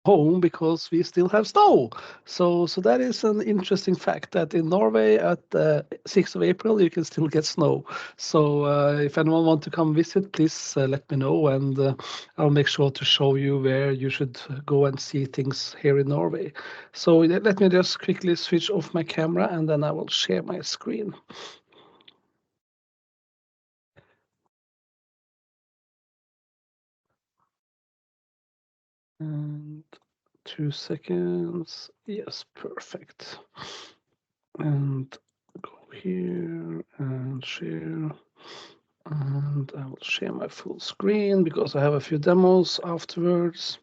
home because we still have snow. So that is an interesting fact that in Norway at 6th of April you can still get snow. So if anyone want to come visit, please let me know, and I'll make sure to show you where you should go and see things here in Norway. So let me just quickly switch off my camera and then I will share my screen. And 2 seconds. Yes, perfect. And go here and share. And I will share my full screen because I have a few demos afterwards.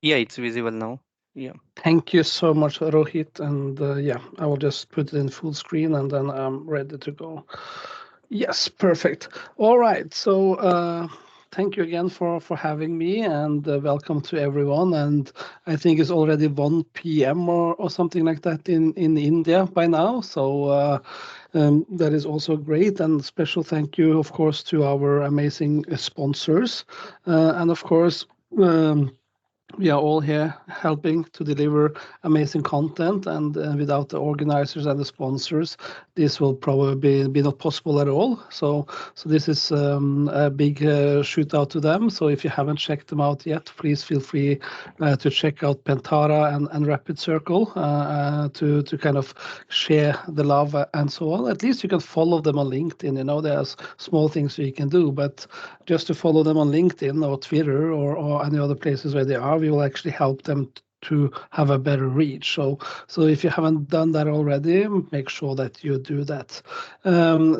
Yeah, it's visible now. Yeah. Thank you so much, Rohit. And yeah, I will just put it in full screen and then I'm ready to go. Yes, perfect. All right. So thank you again for having me, and welcome to everyone. And I think it's already 1 p.m. or something like that in India by now. So that is also great. And special thank you, of course, to our amazing sponsors. And of course, we are all here helping to deliver amazing content, and without the organizers and the sponsors, this will probably be not possible at all. So this is a big shout out to them. So if you haven't checked them out yet, please feel free to check out Pentara and Rapid Circle to kind of share the love and so on. At least you can follow them on LinkedIn. You know, there's small things you can do, but just to follow them on LinkedIn or Twitter or any other places where they are, we will actually help them to have a better reach. So if you haven't done that already, make sure that you do that.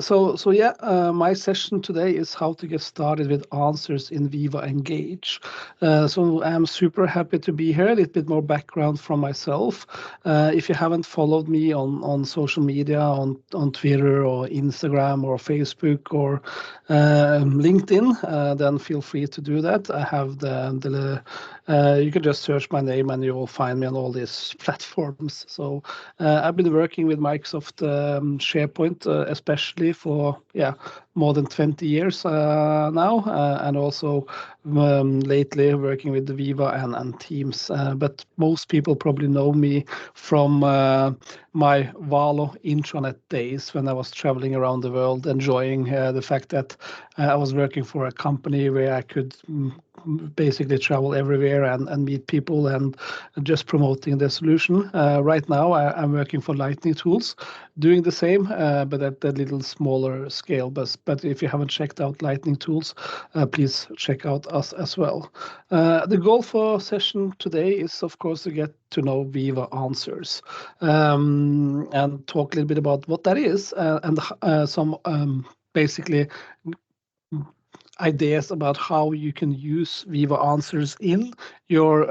So yeah, my session today is how to get started with answers in Viva Engage. So I'm super happy to be here. A little bit more background from myself. If you haven't followed me on social media, on Twitter or Instagram or Facebook or LinkedIn, then feel free to do that. I have you can just search my name and you will find me on all these platforms. So I've been working with Microsoft SharePoint, especially for more than 20 years now, and also lately working with the Viva and Teams. But most people probably know me from my Valo intranet days when I was traveling around the world, enjoying the fact that I was working for a company where I could basically travel everywhere and meet people and just promoting the solution. Right now, I'm working for Lightning Tools, doing the same, but at a little smaller scale. But if you haven't checked out Lightning Tools, please check out us as well. The goal for session today is, of course, to get to know Viva Answers and talk a little bit about what that is and some basically ideas about how you can use Viva Answers in your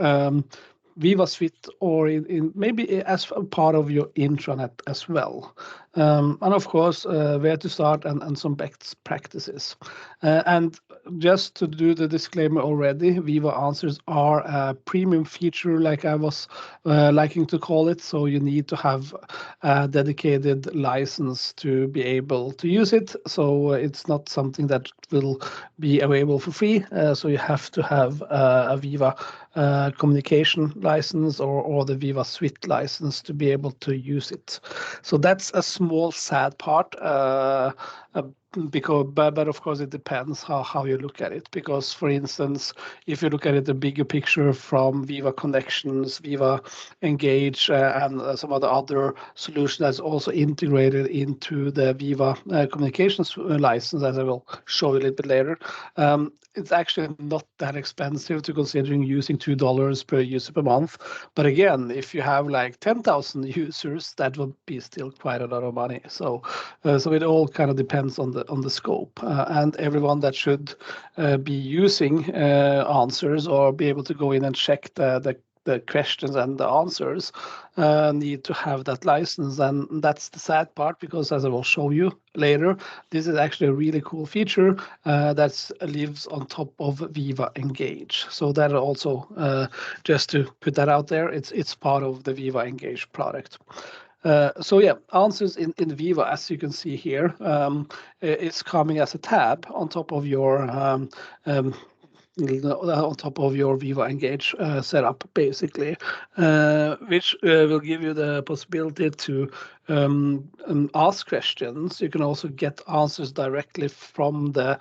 Viva Suite or in maybe as a part of your intranet as well. And of course, where to start and some best practices. And just to do the disclaimer already, Viva Answers are a premium feature, like I was liking to call it. So you need to have a dedicated license to be able to use it. So it's not something that will be available for free. So you have to have a Viva communication license or the Viva Suite license to be able to use it. So that's a small sad part. Because but of course it depends how you look at it, because for instance, if you look at it the bigger picture from Viva Connections, Viva Engage, and some of the other solutions that's also integrated into the Viva communications license, as I will show you a little bit later, it's actually not that expensive to considering using $2 per user per month. But again, if you have like 10,000 users, that will be still quite a lot of money. So it all kind of depends on the scope, and everyone that should be using answers or be able to go in and check the questions and the answers need to have that license. And that's the sad part, because as I will show you later, this is actually a really cool feature that lives on top of Viva Engage. So that also, just to put that out there, it's part of the Viva Engage product. So yeah, answers in Viva, as you can see here, is coming as a tab on top of your on top of your Viva Engage setup, basically, which will give you the possibility to ask questions. You can also get answers directly from the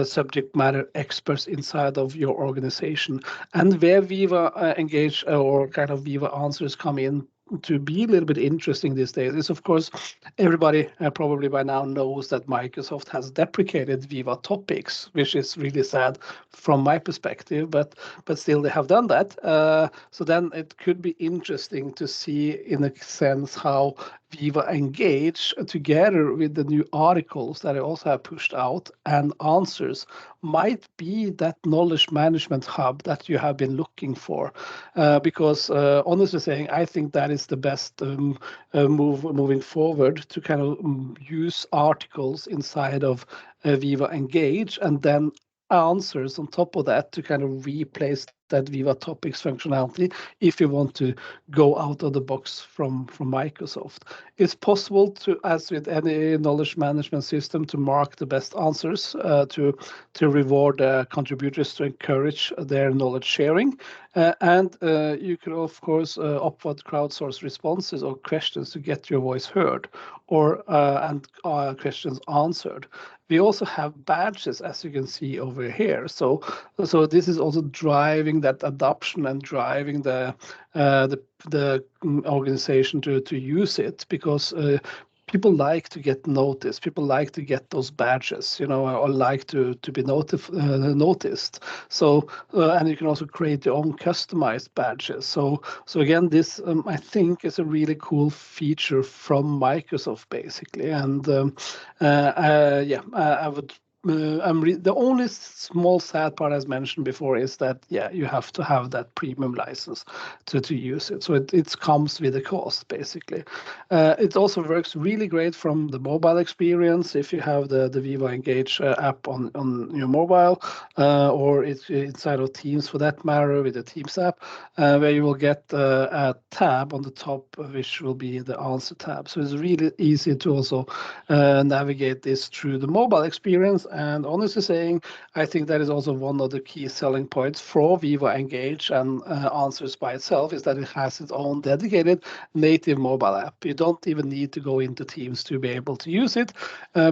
subject matter experts inside of your organization. And where Viva Engage or kind of Viva Answers come in to be a little bit interesting these days is, of course, everybody probably by now knows that Microsoft has deprecated Viva Topics, which is really sad from my perspective, but still they have done that. So then it could be interesting to see, in a sense, how Viva Engage, together with the new articles that I also have pushed out and answers, might be that knowledge management hub that you have been looking for. Because honestly saying, I think that is the best move moving forward, to kind of use articles inside of Viva Engage and then answers on top of that to kind of replace that Viva Topics functionality if you want to go out of the box from Microsoft. It's possible to, as with any knowledge management system, to mark the best answers, to reward contributors, to encourage their knowledge sharing. And you can, of course, upvote crowdsource responses or questions to get your voice heard, or and questions answered. We also have badges, as you can see over here. So this is also driving that adoption and driving the organization to use it, because people like to get noticed. People like to get those badges, or like to be noticed. So and you can also create your own customized badges. So again, this I think is a really cool feature from Microsoft, basically. And I would. The only small sad part, as mentioned before, is that you have to have that premium license to use it. So it comes with a cost, basically. It also works really great from the mobile experience if you have the Viva Engage app on your mobile, or it's inside of Teams for that matter, with the Teams app, where you will get a tab on the top, which will be the answer tab. So it's really easy to also navigate this through the mobile experience. And honestly saying, I think that is also one of the key selling points for Viva Engage and Answers by itself, is that it has its own dedicated native mobile app. You don't even need to go into Teams to be able to use it,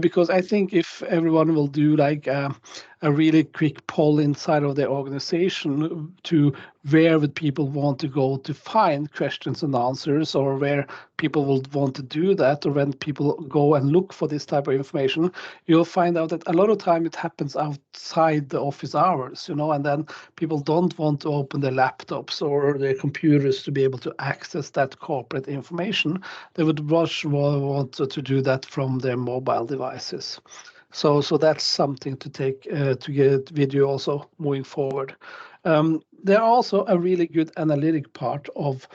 because I think if everyone will do like a really quick poll inside of their organization to where would people want to go to find questions and answers, or where people will want to do that, or when people go and look for this type of information, you'll find out that a lot of time it happens outside the office hours, and then people don't want to open their laptops or their computers to be able to access that corporate information. They would much more want to do that from their mobile devices. So that's something to take to get video also moving forward. There are also a really good analytic part of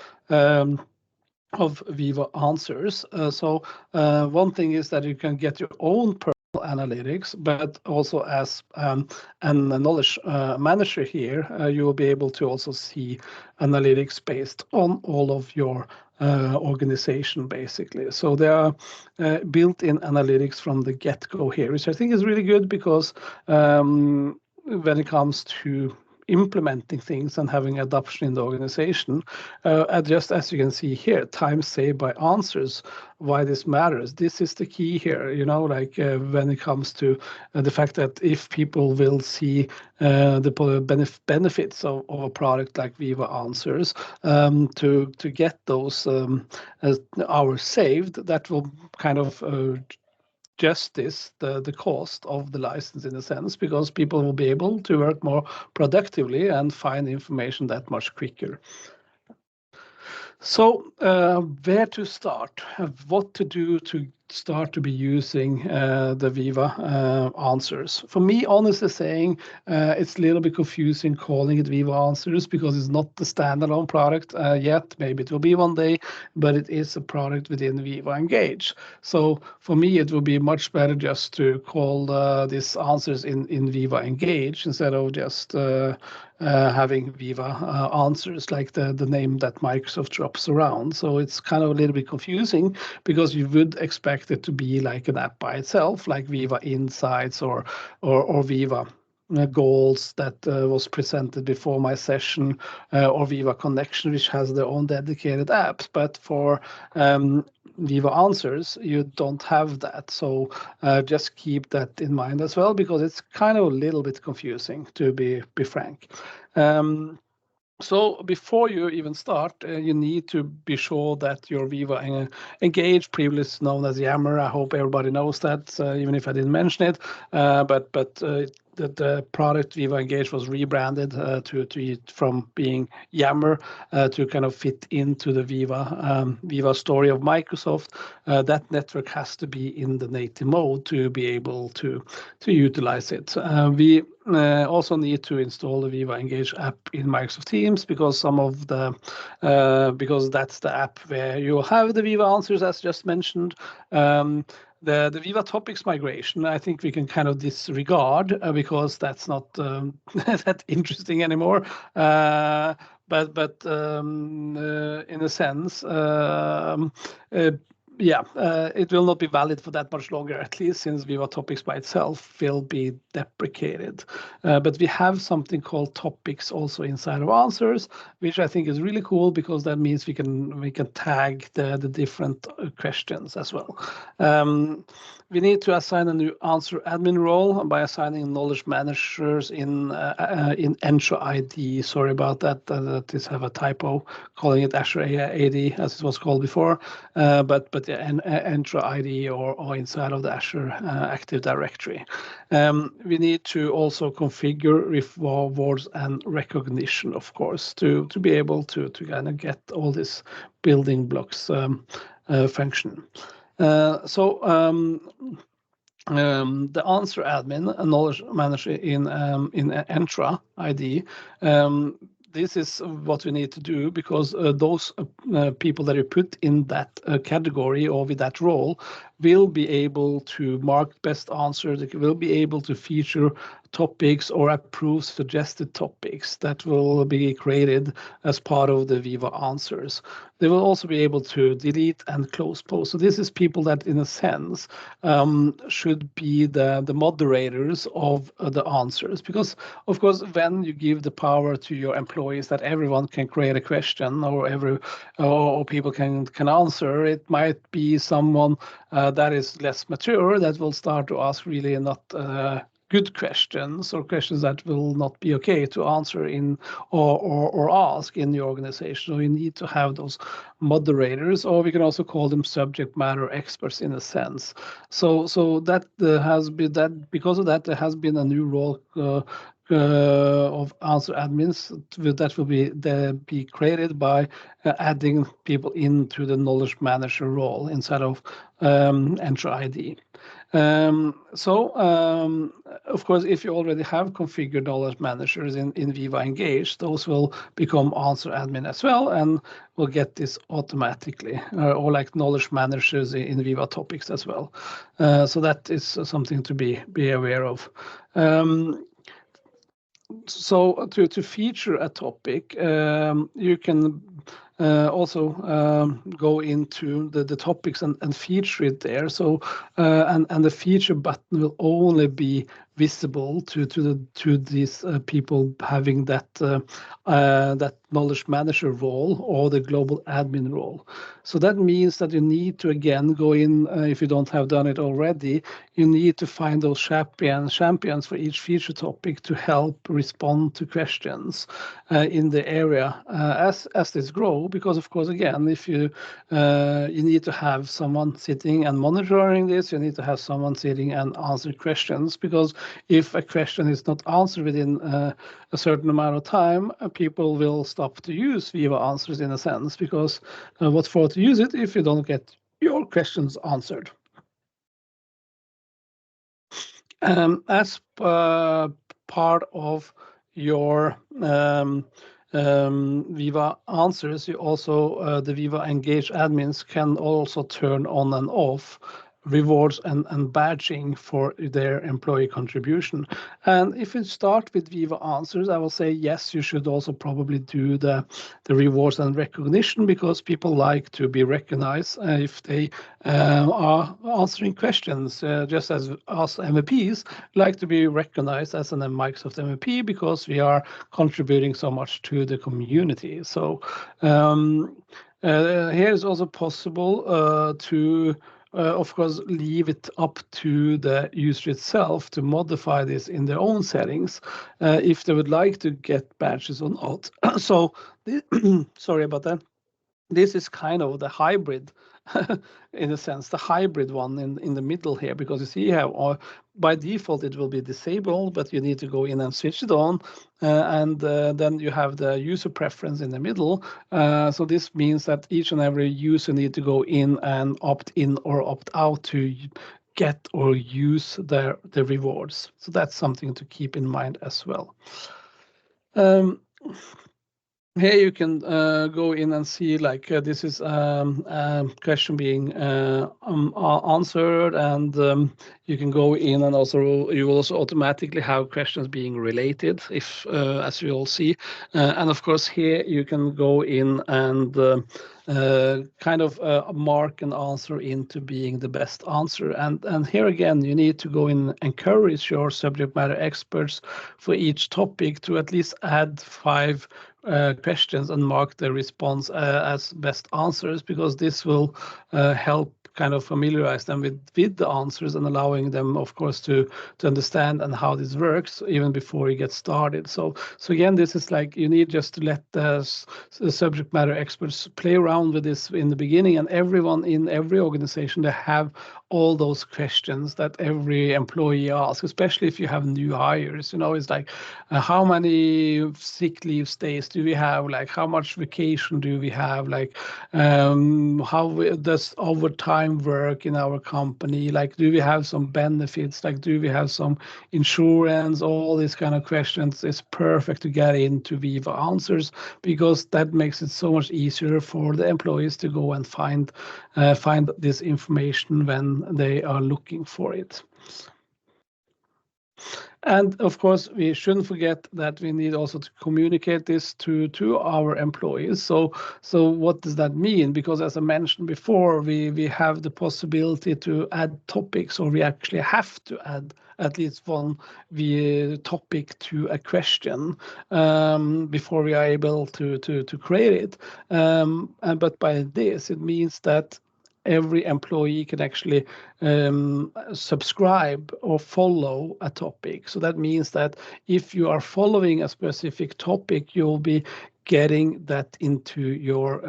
Viva Answers. So one thing is that you can get your own personal analytics, but also as a knowledge manager here, you will be able to also see analytics based on all of your organization, basically. So there are built-in analytics from the get-go here, which I think is really good, because when it comes to implementing things and having adoption in the organization, just as you can see here, time saved by answers, why this matters. This is the key here, like when it comes to the fact that if people will see the benefits of a product like Viva Answers, to get those hours saved, that will kind of justice the cost of the license, in a sense, because people will be able to work more productively and find information that much quicker. So where to start, what to do to start to be using the Viva Answers. For me, honestly saying, it's a little bit confusing calling it Viva Answers, because it's not the standalone product yet. Maybe it will be one day, but it is a product within Viva Engage. So for me, it will be much better just to call these answers in Viva Engage, instead of just having Viva Answers, like the name that Microsoft drops around. So it's kind of a little bit confusing, because you would expect it to be like an app by itself, like Viva Insights or Viva goals that was presented before my session, or Viva Connection, which has their own dedicated apps. But for Viva Answers, you don't have that. So just keep that in mind as well, because it's kind of a little bit confusing, to be frank. So before you even start, you need to be sure that your Viva Engage, previously known as Yammer, I hope everybody knows that, even if I didn't mention it, but the product Viva Engage was rebranded from being Yammer to kind of fit into the Viva story of Microsoft. That network has to be in the native mode to be able to utilize it. We also need to install the Viva Engage app in Microsoft Teams, because because that's the app where you have the Viva Answers, as just mentioned. The Viva Topics migration, I think we can kind of disregard, because that's not that interesting anymore. But in a sense, it will not be valid for that much longer, at least, since Viva Topics by itself will be deprecated. But we have something called topics also inside of Answers, which I think is really cool, because that means we can tag the different questions as well. We need to assign a new answer admin role by assigning knowledge managers in Entra ID. Sorry about that. That is have a typo, calling it Azure AD as it was called before. But yeah, Entra ID or inside of the Azure Active Directory. We need to also configure rewards and recognition, of course, to be able to kind of get all these building blocks function. The answer admin, a knowledge manager in Entra ID, this is what we need to do, because those people that you put in that category or with that role will be able to mark best answers. They will be able to feature topics or approve suggested topics that will be created as part of the Viva Answers. They will also be able to delete and close posts. So this is people that, in a sense, should be the moderators of the answers, because, of course, when you give the power to your employees that everyone can create a question, or people can answer, it might be someone that is less mature that will start to ask really not good questions, or questions that will not be okay to answer in or ask in the organization. So you need to have those moderators, or we can also call them subject matter experts in a sense. So that has been that, because of that, there has been a new role of answer admins that will be created by adding people into the knowledge manager role inside of Entra ID. Of course, if you already have configured knowledge managers in Viva Engage, those will become answer admin as well, and will get this automatically, or like knowledge managers in Viva Topics as well. So that is something to be aware of. So to feature a topic, you can also go into the topics and feature it there. So and the feature button will only be visible to these people having that knowledge manager role or the global admin role. So that means that you need to again go in, if you don't have done it already, you need to find those champions for each feature topic to help respond to questions in the area as this grow. Because of course, again, if you need to have someone sitting and monitoring this, you need to have someone sitting and answer questions, because if a question is not answered within a certain amount of time, people will stop to use Viva Answers in a sense, because what for to use it if you don't get your questions answered. As part of your Viva Answers, you also the Viva Engage admins can also turn on and off rewards and badging for their employee contribution. And if you start with Viva Answers, I will say yes, you should also probably do the rewards and recognition, because people like to be recognized if they are answering questions, just as us MVPs like to be recognized as a Microsoft MVP, because we are contributing so much to the community. So here is also possible to of course, leave it up to the user itself to modify this in their own settings if they would like to get badges or not. So, sorry about that. This is kind of the hybrid, in a sense, the hybrid one in the middle here, because you see here, by default it will be disabled, but you need to go in and switch it on, and then you have the user preference in the middle. So this means that each and every user need to go in and opt in or opt out to get or use the rewards. So that's something to keep in mind as well. Here you can go in and see, like, this is question being answered, and you can go in and also you will also automatically have questions being related, if as you all see, and of course here you can go in and kind of mark an answer into being the best answer. And here again, you need to go in and encourage your subject matter experts for each topic to at least add 5 questions and mark the response as best answers, because this will help kind of familiarize them with the answers, and allowing them, of course, to understand and how this works even before you get started. So again, this is like, you need just to let the subject matter experts play around with this in the beginning, and everyone in every organization, they have all those questions that every employee asks, especially if you have new hires. You know, it's like, how many sick leave days do we have? Like, how much vacation do we have? Like, how does overtime work in our company? Like, do we have some benefits? Like, do we have some insurance? All these kind of questions is perfect to get into Viva Answers, because that makes it so much easier for the employees to go and find this information when they are looking for it. And of course, we shouldn't forget that we need also to communicate this to our employees. So what does that mean? Because as I mentioned before, we have the possibility to add topics, or we actually have to add at least one topic to a question before we are able to create it. But by this, it means that every employee can actually subscribe or follow a topic. So that means that if you are following a specific topic, you'll be getting that into your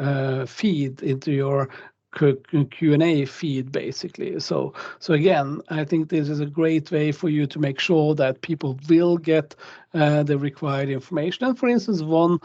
feed, into your Q&A feed, basically. So again, I think this is a great way for you to make sure that people will get the required information. And for instance, one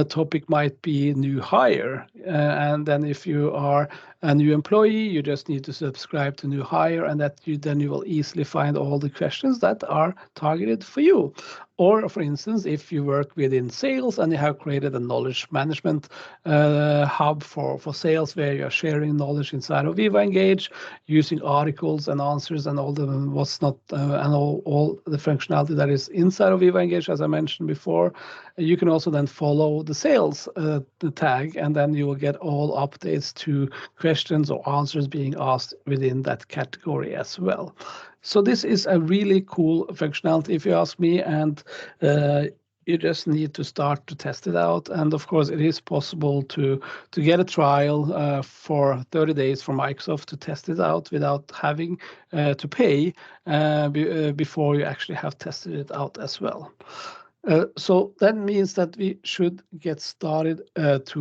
topic might be new hire, and then if you are a new employee, you just need to subscribe to new hire, and that then you will easily find all the questions that are targeted for you. Or for instance, if you work within sales and you have created a knowledge management hub for sales, where you're sharing knowledge inside of Viva Engage, using articles and answers and all the what's not and all the functionality that is inside of Viva Engage, as I mentioned before, you can also then follow the sales the tag, and then you will get all updates to questions or answers being asked within that category as well. So this is a really cool functionality, if you ask me, and you just need to start to test it out. And of course, it is possible to get a trial for 30 days from Microsoft to test it out without having to pay before you actually have tested it out as well. So that means that we should get started with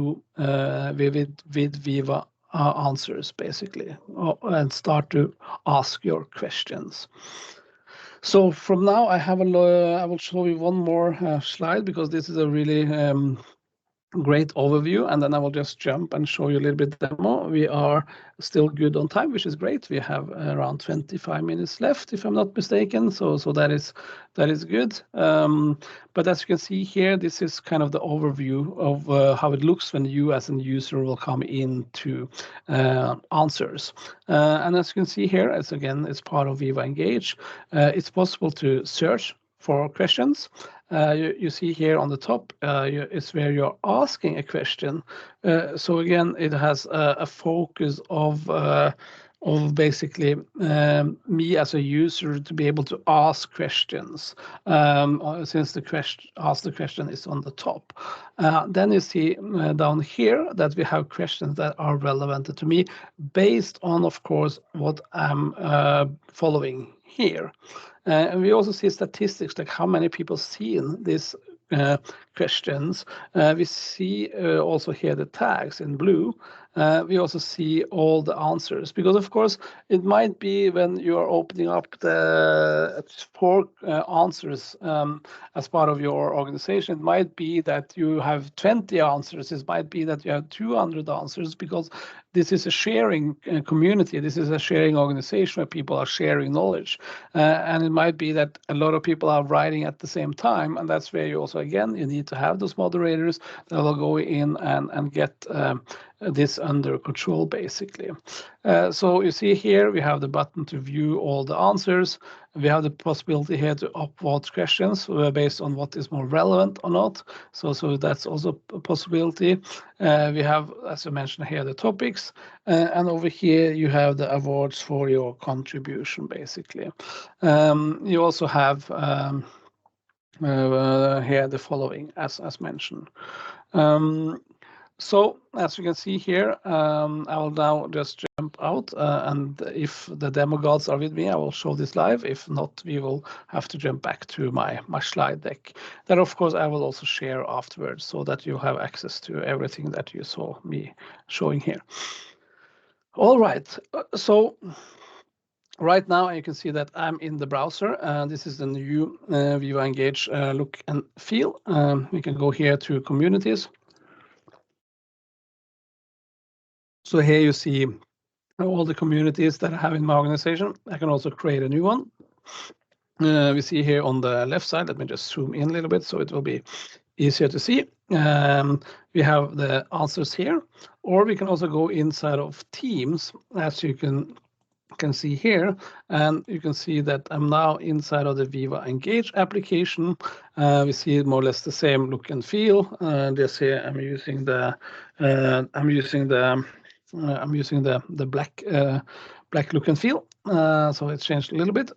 Viva Answers, basically, and start to ask your questions. So from now, I will show you one more slide, because this is a really great overview, and then I will just jump and show you a little bit demo. We are still good on time, which is great. We have around 25 minutes left, if I'm not mistaken. So that is good. But as you can see here, this is kind of the overview of how it looks when you as a user will come into answers. And as you can see here, as again, it's part of Viva Engage. It's possible to search for questions. You see here on the top is where you're asking a question. So again, it has a focus of basically me as a user to be able to ask questions, since the question is on the top. Then you see down here that we have questions that are relevant to me based on, of course, what I'm following here. And we also see statistics like how many people seen these questions. We see also here the tags in blue. We also see all the answers, because of course it might be when you are opening up the 4 answers as part of your organization, it might be that you have 20 answers, it might be that you have 200 answers, because this is a sharing community, this is a sharing organization where people are sharing knowledge. And it might be that a lot of people are writing at the same time, and that's where you also, again, you need to have those moderators that will go in and get this under control, basically. So you see here, we have the button to view all the answers. We have the possibility here to upvote questions based on what is more relevant or not. So that's also a possibility. We have, as I mentioned here, the topics. And over here, you have the awards for your contribution, basically. You also have here the following, as mentioned. So as you can see here, I will now just jump out, and if the demo gods are with me, I will show this live. If not, we will have to jump back to my slide deck. That, of course, I will also share afterwards, so that you have access to everything that you saw me showing here. All right, so right now you can see that I'm in the browser. This is the new Viva Engage look and feel. We can go here to communities. So here you see all the communities that I have in my organization. I can also create a new one. We see here on the left side, let me just zoom in a little bit so it will be easier to see. We have the answers here, or we can also go inside of Teams, as you can see here, and you can see that I'm now inside of the Viva Engage application. We see more or less the same look and feel. Just here I'm using the black look and feel. So it's changed a little bit.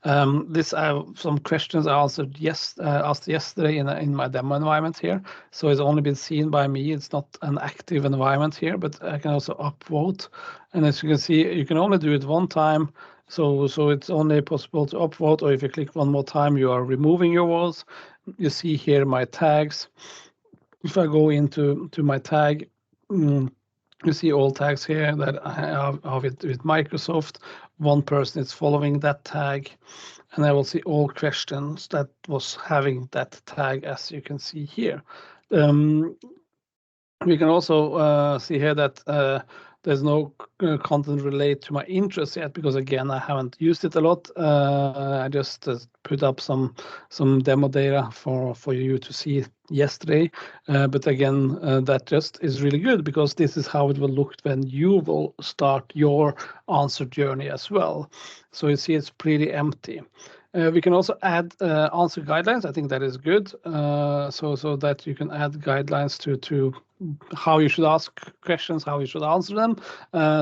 Some questions I answered asked yesterday in my demo environment here. So it's only been seen by me. It's not an active environment here, but I can also upvote. And as you can see, you can only do it one time. So it's only possible to upvote, or if you click one more time, you are removing your votes. You see here my tags. If I go into my tag, you see all tags here that I have with Microsoft. One person is following that tag, and I will see all questions that was having that tag, as you can see here. We can also see here that there's no content related to my interests yet, because again, I haven't used it a lot. I just put up some demo data for you to see yesterday. But again, that just is really good, because this is how it will look when you will start your answer journey as well. So you see it's pretty empty. We can also add answer guidelines. I think that is good, so that you can add guidelines to how you should ask questions, how you should answer them.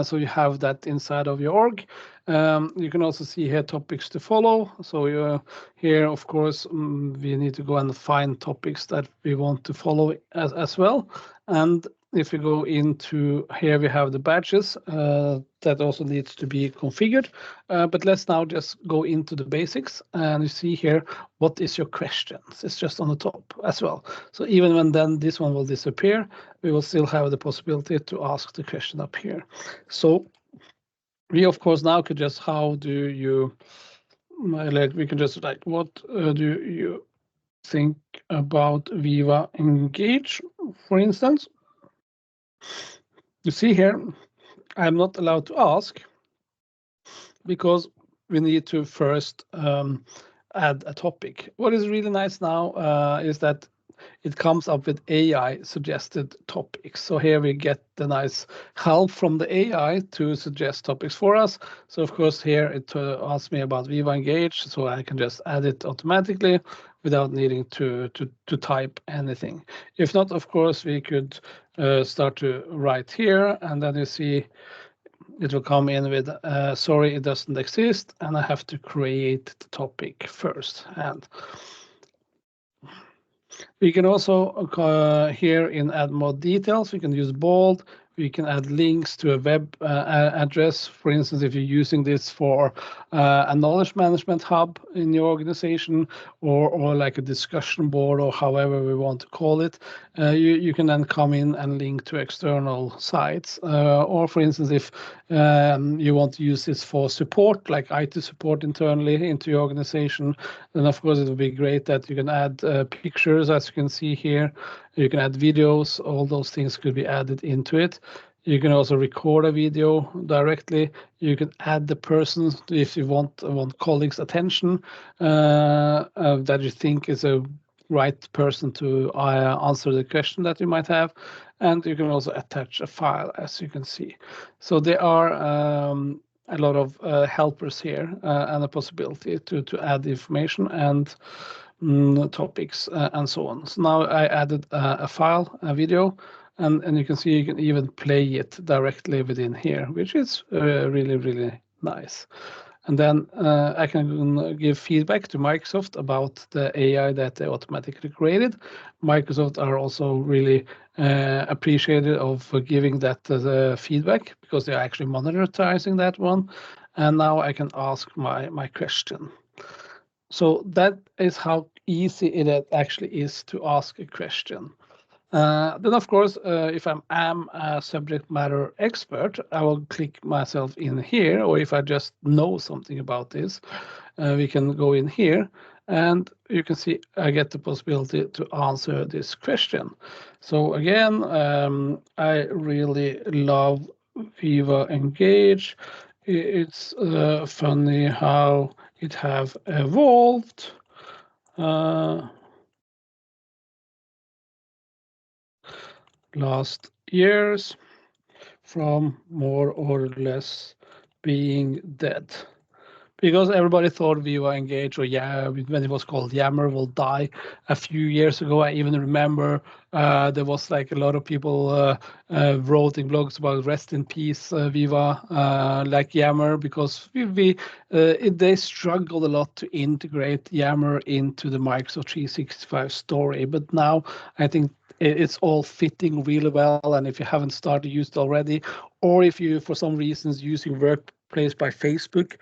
So you have that inside of your org. You can also see here topics to follow. So here, of course, we need to go and find topics that we want to follow as well. And if we go into here, we have the badges that also needs to be configured. But let's now just go into the basics, and you see here, what is your questions? It's just on the top as well. So even when then this one will disappear, we will still have the possibility to ask the question up here. So we, of course, now could just, how do you, we can just like, what do you think about Viva Engage? for instance, you see here, I'm not allowed to ask because we need to first add a topic. What is really nice now is that it comes up with AI suggested topics. So here we get the nice help from the AI to suggest topics for us. So of course here it asks me about Viva Engage, so I can just add it automatically without needing to type anything. If not, of course, we could start to write here, and then you see it will come in with, sorry, it doesn't exist, and I have to create the topic first. And we can also here in add more details, we can use bold. We can add links to a web address. For instance, if you're using this for a knowledge management hub in your organization, or like a discussion board, or however we want to call it, you can then come in and link to external sites. Or for instance, if you want to use this for support, like IT support internally into your organization, then of course it would be great that you can add pictures, as you can see here. You can add videos, all those things could be added into it. You can also record a video directly. You can add the person if you want colleagues' attention that you think is a right person to answer the question that you might have. And you can also attach a file, as you can see. So there are a lot of helpers here and a possibility to add information and topics and so on. So now I added a file, a video, and you can see you can even play it directly within here, which is really, really nice. And then I can give feedback to Microsoft about the AI that they automatically created. Microsoft are also really appreciated of giving that feedback, because they're actually monetizing that one. And now I can ask my question. So that is how easy it actually is to ask a question. Then, of course, if I am a subject matter expert, I will click myself in here, or if I just know something about this, we can go in here, and you can see I get the possibility to answer this question. So again, I really love Viva Engage. It's funny how it have evolved. Last years from more or less being dead. Because everybody thought Viva Engage, or when it was called Yammer, will die a few years ago. I even remember there was like a lot of people writing blogs about rest in peace Viva, like Yammer, because they struggled a lot to integrate Yammer into the Microsoft 365 story. But now I think it's all fitting really well. And if you haven't started to use it already, or if you for some reasons using Workplace by Facebook,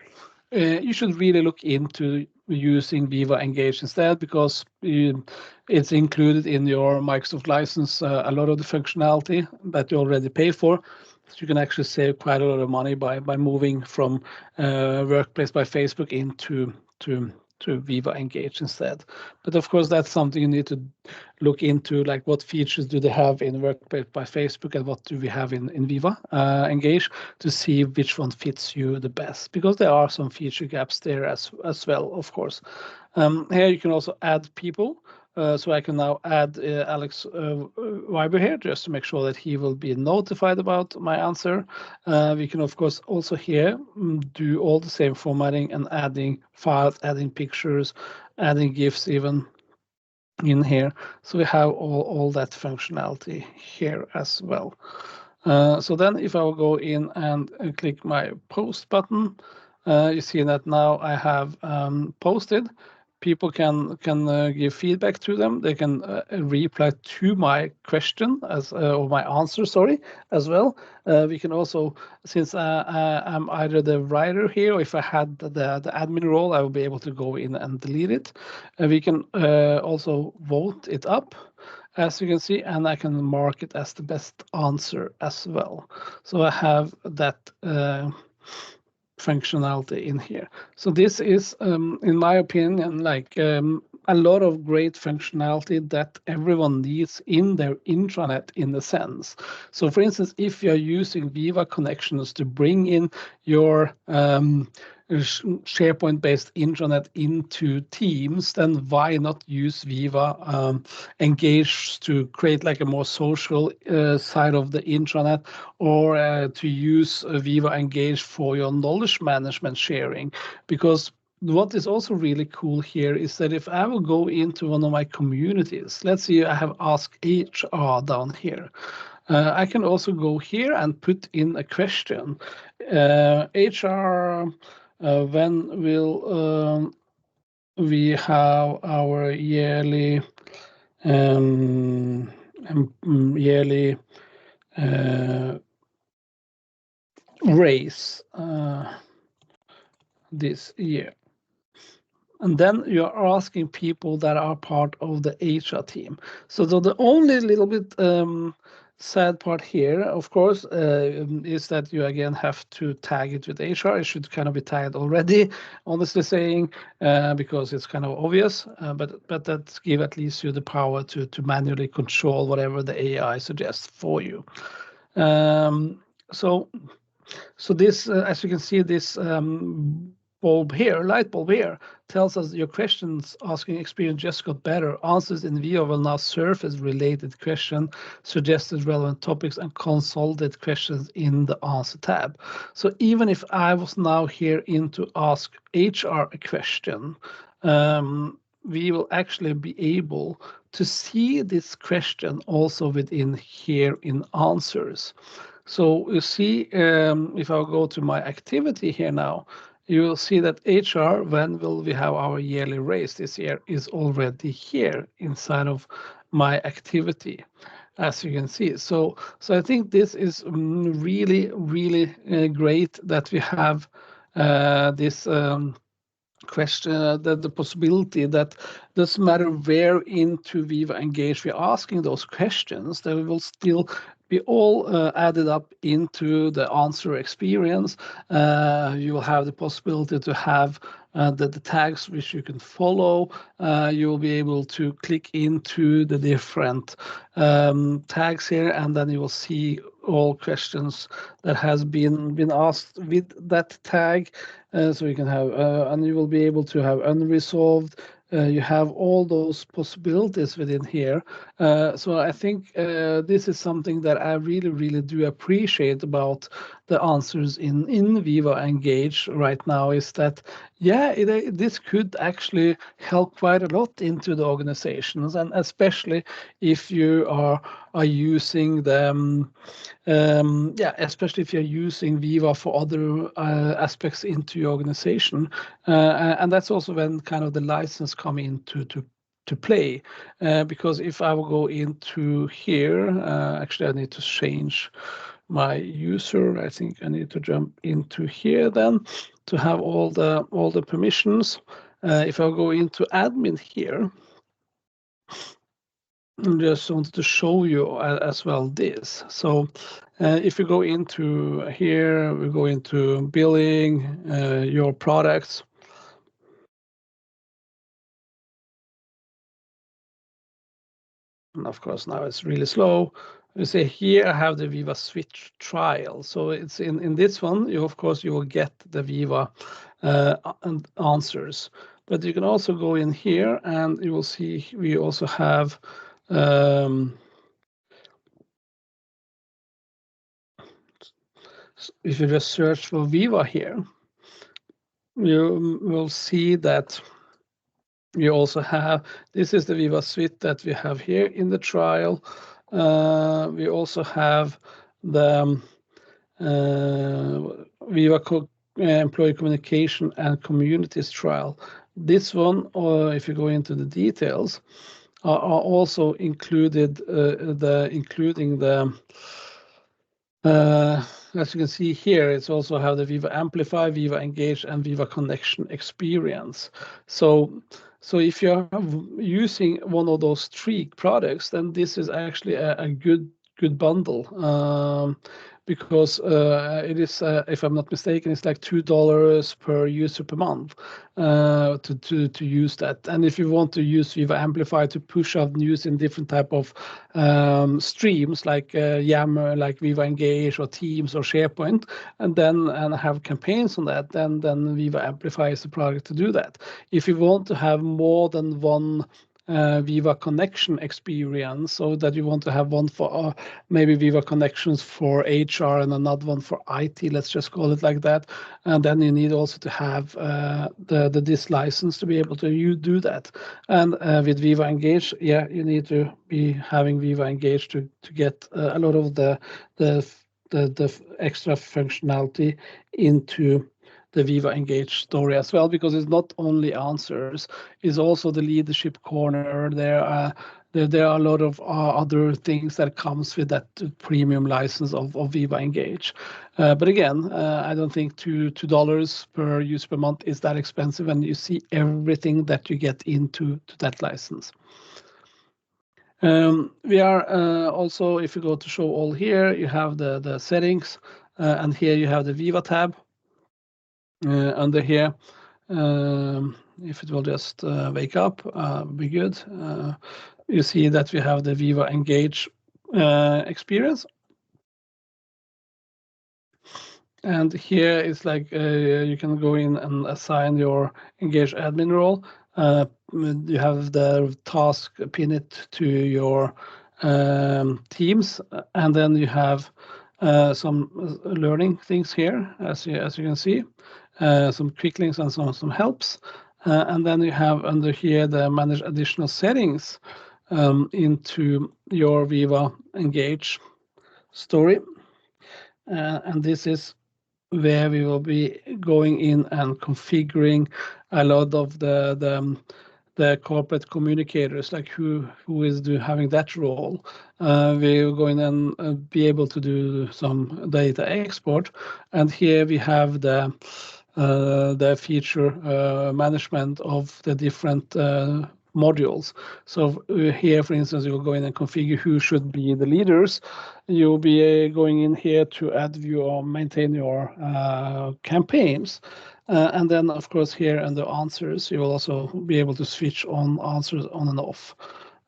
you should really look into using Viva Engage instead, because it's included in your Microsoft license, a lot of the functionality that you already pay for. So you can actually save quite a lot of money by moving from Workplace by Facebook into Viva Engage instead. But of course, that's something you need to look into, like what features do they have in Workplace by Facebook and what do we have in Viva Engage, to see which one fits you the best, because there are some feature gaps there as well, of course. Here you can also add people. So I can now add Alex Weiber here, just to make sure that he will be notified about my answer. We can, of course, also here do all the same formatting and adding files, adding pictures, adding GIFs even in here. So we have all that functionality here as well. So then if I will go in and click my post button, you see that now I have posted. People can give feedback to them. They can reply to my question or my answer, sorry, as well. We can also, since I'm either the writer here, or if I had the admin role, I will be able to go in and delete it. We can also vote it up, as you can see, and I can mark it as the best answer as well. So I have that functionality in here. So this is, in my opinion, like a lot of great functionality that everyone needs in their intranet in a sense. So for instance, if you're using Viva connections to bring in your SharePoint-based intranet into Teams, then why not use Viva Engage to create like a more social side of the intranet, or to use Viva Engage for your knowledge management sharing? Because what is also really cool here is that if I will go into one of my communities, let's say I have Ask HR down here. I can also go here and put in a question. HR, when will we have our yearly raise this year? And then you're asking people that are part of the HR team. So the only little bit sad part here, of course, is that you again have to tag it with HR. It should kind of be tagged already, honestly saying, because it's kind of obvious. But that give at least you the power to manually control whatever the AI suggests for you. So this, as you can see, this light bulb here, tells us your questions asking experience just got better. Answers in Viva will now surface related question, suggested relevant topics, and consolidate questions in the answer tab. So even if I was now here in to ask HR a question, we will actually be able to see this question also within here in answers. So you see, if I go to my activity here now, you will see that HR, when will we have our yearly raise this year, is already here inside of my activity, as you can see. So I think this is really, really great that we have this question, that the possibility that doesn't matter where into Viva Engage we're asking those questions, they will still be all added up into the answer experience. You will have the possibility to have the tags which you can follow. You will be able to click into the different tags here, and then you will see all questions that has been asked with that tag. So you can have, and you will be able to have unresolved. You have all those possibilities within here. So I think this is something that I really, really do appreciate about the answers in Viva Engage right now, is that, yeah, this could actually help quite a lot into the organizations, and especially if you are using them, especially if you're using Viva for other aspects into your organization. And that's also when kind of the license come into to play, because if I will go into here, actually I need to change my user. I think I need to jump into here then to have all the permissions. If I go into admin here, I just wanted to show you as well this. So if you go into here, we go into billing, your products. And of course, now it's really slow. You say here I have the Viva Switch trial. So it's in this one, you will get the Viva answers. But you can also go in here and you will see we also have if you just search for Viva here, you will see that you also have, this is the Viva Suite that we have here in the trial. We also have the Viva Employee Communication and Communities trial. This one, or if you go into the details, are also included, including the as you can see here, it's also have the Viva Amplify, Viva Engage, and Viva Connection experience. So if you're using one of those three products, then this is actually a good bundle. because it is, if I'm not mistaken, it's like $2 per user per month to use that. And if you want to use Viva Amplify to push out news in different type of streams like Yammer, like Viva Engage or Teams or SharePoint, and have campaigns on that, then Viva Amplify is the product to do that. If you want to have more than one Viva connection experience, so that you want to have one for maybe Viva connections for HR and another one for IT, let's just call it like that, and then you need also to have the this license to be able to do that. And with Viva Engage, yeah, you need to be having Viva Engage to get a lot of the extra functionality into the Viva Engage story as well, because it's not only answers, it's also the leadership corner. There are a lot of other things that comes with that premium license of Viva Engage. But again, I don't think $2 per user per month is that expensive, and you see everything that you get into that license. We are also, if you go to show all here, you have the settings, and here you have the Viva tab. Under here, if it will just wake up, be good. You see that we have the Viva Engage experience. And here it's like you can go in and assign your Engage admin role. You have the task, pin it to your teams, and then you have some learning things here, as you can see, some quick links and some helps. And then you have under here the manage additional settings into your Viva Engage story. And this is where we will be going in and configuring a lot of the corporate communicators, like who is having that role. We're going to be able to do some data export, and here we have the feature management of the different modules. So here, for instance, you'll go in and configure who should be the leaders. You'll be going in here to add view or maintain your campaigns. And then, of course, here under answers, you will also be able to switch on answers on and off,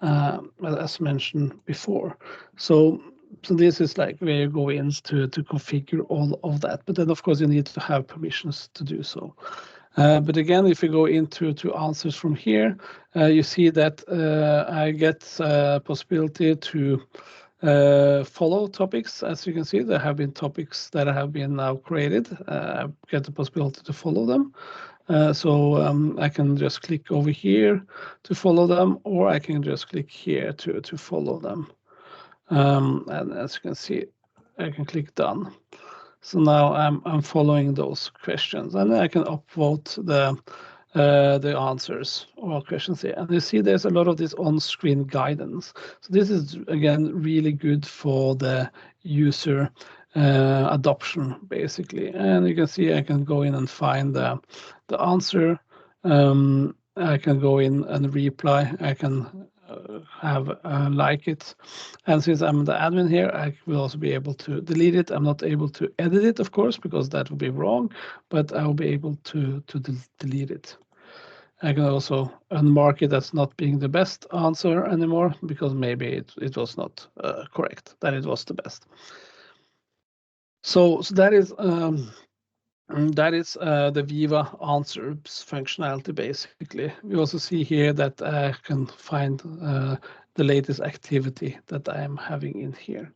as mentioned before. So this is like where you go in to configure all of that. But then, of course, you need to have permissions to do so. But again, if you go into answers from here, you see that I get possibility to follow topics. As you can see, there have been topics that have been now created. I get the possibility to follow them. So I can just click over here to follow them, or I can just click here to follow them. And as you can see, I can click done. So now I'm following those questions, and I can upvote the answers or questions here. And you see there's a lot of this on-screen guidance. So this is again really good for the user adoption, basically. And you can see I can go in and find the answer. I can go in and reply. I can have like it, and since I'm the admin here, I will also be able to delete it. I'm not able to edit it, of course, because that would be wrong, but I will be able to delete it. I can also unmark it as not being the best answer anymore, because maybe it was not correct, that it was the best. So that is the Viva Answers functionality, basically. We also see here that I can find the latest activity that I am having in here.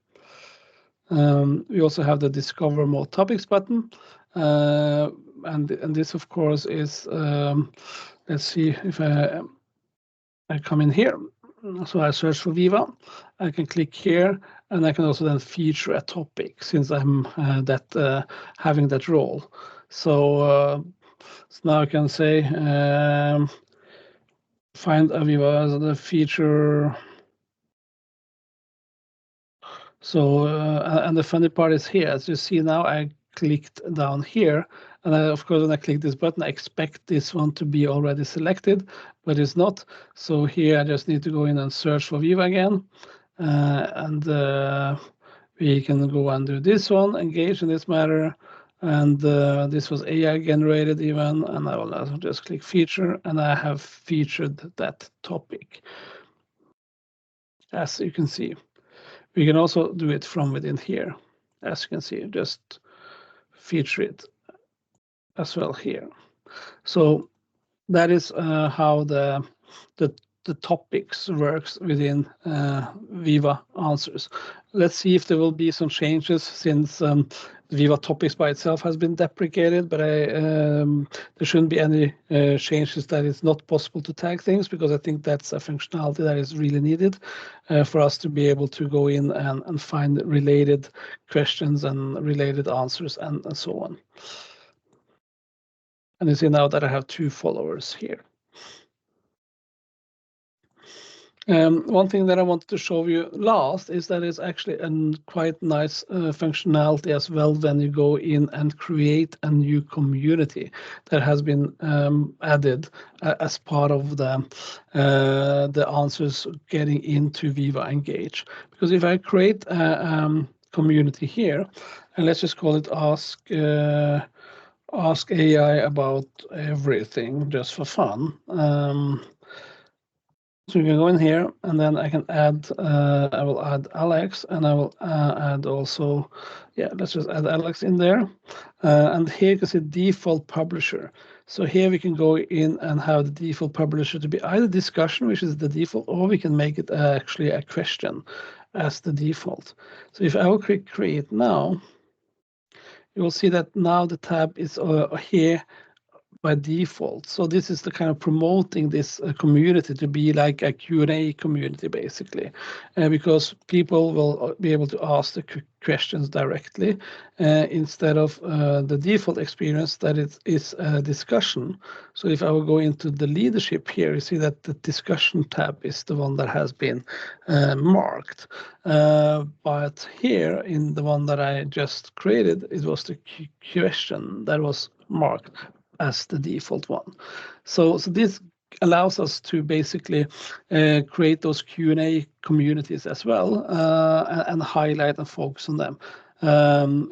We also have the Discover More Topics button. And this, of course, is, let's see if I come in here. So I search for Viva. I can click here, and I can also then feature a topic, since I'm having that role. So now I can say find a Viva as the feature. So and the funny part is here, as you see now, I clicked down here, and of course when I click this button, I expect this one to be already selected, but it's not. So here I just need to go in and search for Viva again, and We can go and do this one, engage in this matter. And this was AI generated even, and I will also just click feature, and I have featured that topic. As you can see, we can also do it from within here. As you can see, just feature it as well here. So that is how the topics works within Viva Answers. Let's see if there will be some changes since Viva Topics by itself has been deprecated, but there shouldn't be any changes that it's not possible to tag things, because I think that's a functionality that is really needed for us to be able to go in and find related questions and related answers and so on. And you see now that I have 2 followers here. One thing that I wanted to show you last is that it's actually a quite nice functionality as well when you go in and create a new community that has been added as part of the answers getting into Viva Engage. Because if I create a community here, and let's just call it Ask AI about everything, just for fun. So we can go in here, and then I can add, I will add Alex, and I will add also, yeah, let's just add Alex in there. And here you can see default publisher. So here we can go in and have the default publisher to be either discussion, which is the default, or we can make it actually a question as the default. So if I will click create now, you will see that now the tab is here by default. So this is the kind of promoting this community to be like a Q&A community, basically, because people will be able to ask the questions directly instead of the default experience that it is a discussion. So if I will go into the leadership here, you see that the discussion tab is the one that has been marked. But here in the one that I just created, it was the question that was marked as the default one. So this allows us to basically create those Q&A communities as well and highlight and focus on them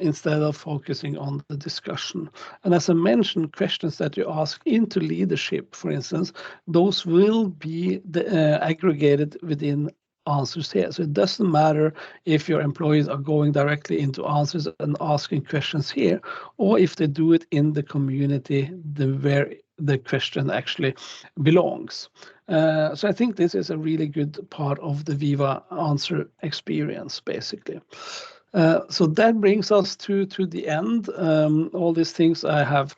instead of focusing on the discussion. And as I mentioned, questions that you ask into leadership, for instance, those will be aggregated within answers here. So it doesn't matter if your employees are going directly into answers and asking questions here, or if they do it in the community where the question actually belongs. So I think this is a really good part of the Viva answer experience, basically. So that brings us to the end. All these things I have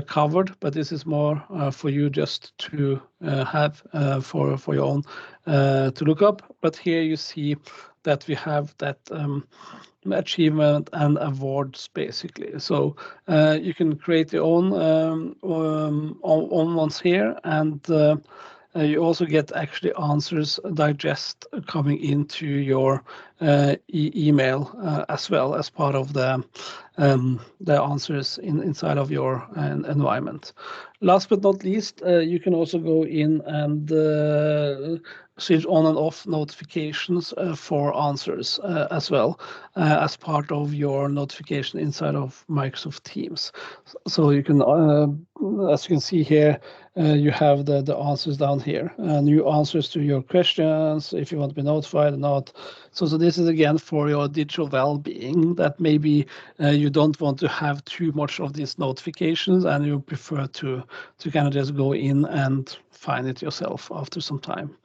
covered, but this is more for you just to have for your own to look up. But here you see that we have that achievement and awards, basically. So you can create your own ones here, and you also get actually answers digest coming into your email as well as part of the answers inside of your environment. Last but not least, you can also go in and switch on and off notifications for answers as well as part of your notification inside of Microsoft Teams. So you can, as you can see here, you have the answers down here, new answers to your questions, if you want to be notified or not. So this is again for your digital well-being, that maybe you don't want to have too much of these notifications and you prefer to kind of just go in and find it yourself after some time.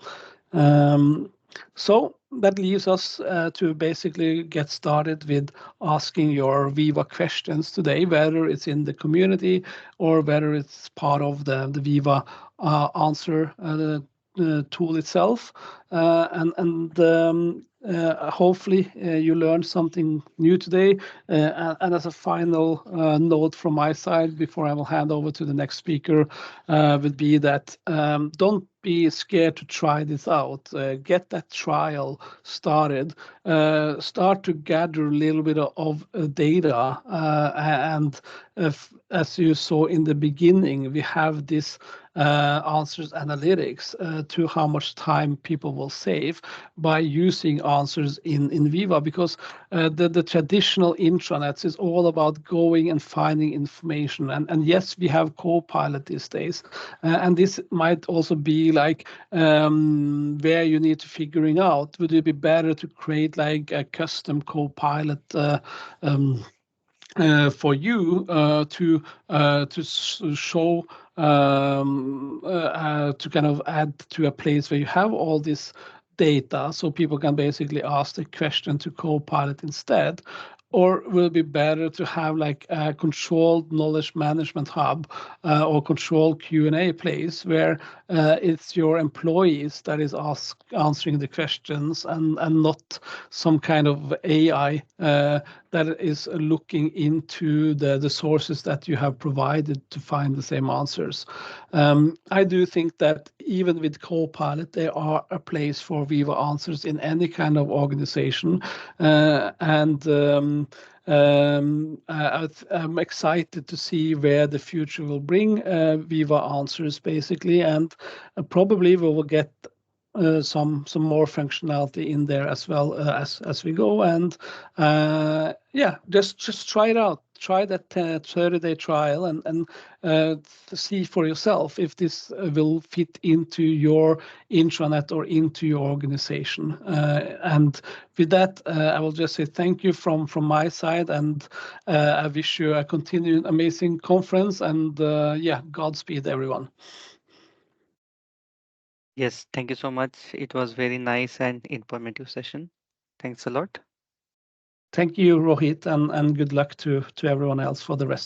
So that leaves us to basically get started with asking your Viva questions today, whether it's in the community or whether it's part of the Viva answer tool itself. Hopefully you learned something new today. And as a final note from my side, before I will hand over to the next speaker, would be that don't be scared to try this out. Get that trial started. Start to gather a little bit of data. And as you saw in the beginning, we have this answers analytics to how much time people will save by using answers in Viva, because the traditional intranets is all about going and finding information. And yes, we have Copilot these days, and this might also be like where you need to figuring out, would it be better to create like a custom Copilot for you to show to kind of add to a place where you have all this data, so people can basically ask the question to Copilot instead? Or will it be better to have like a controlled knowledge management hub or controlled Q&A place where it's your employees that is answering the questions, and not some kind of AI that is looking into the sources that you have provided to find the same answers. I do think that even with Copilot, there are a place for Viva Answers in any kind of organization, and I'm excited to see where the future will bring Viva Answers, basically, and probably we will get some more functionality in there as well as we go. And yeah, just try it out. Try that 30-day trial and see for yourself if this will fit into your intranet or into your organization. And with that, I will just say thank you from my side, and I wish you a continued amazing conference, and yeah, Godspeed, everyone. Yes, thank you so much. It was very nice and informative session. Thanks a lot. Thank you, Rohit, and good luck to everyone else for the rest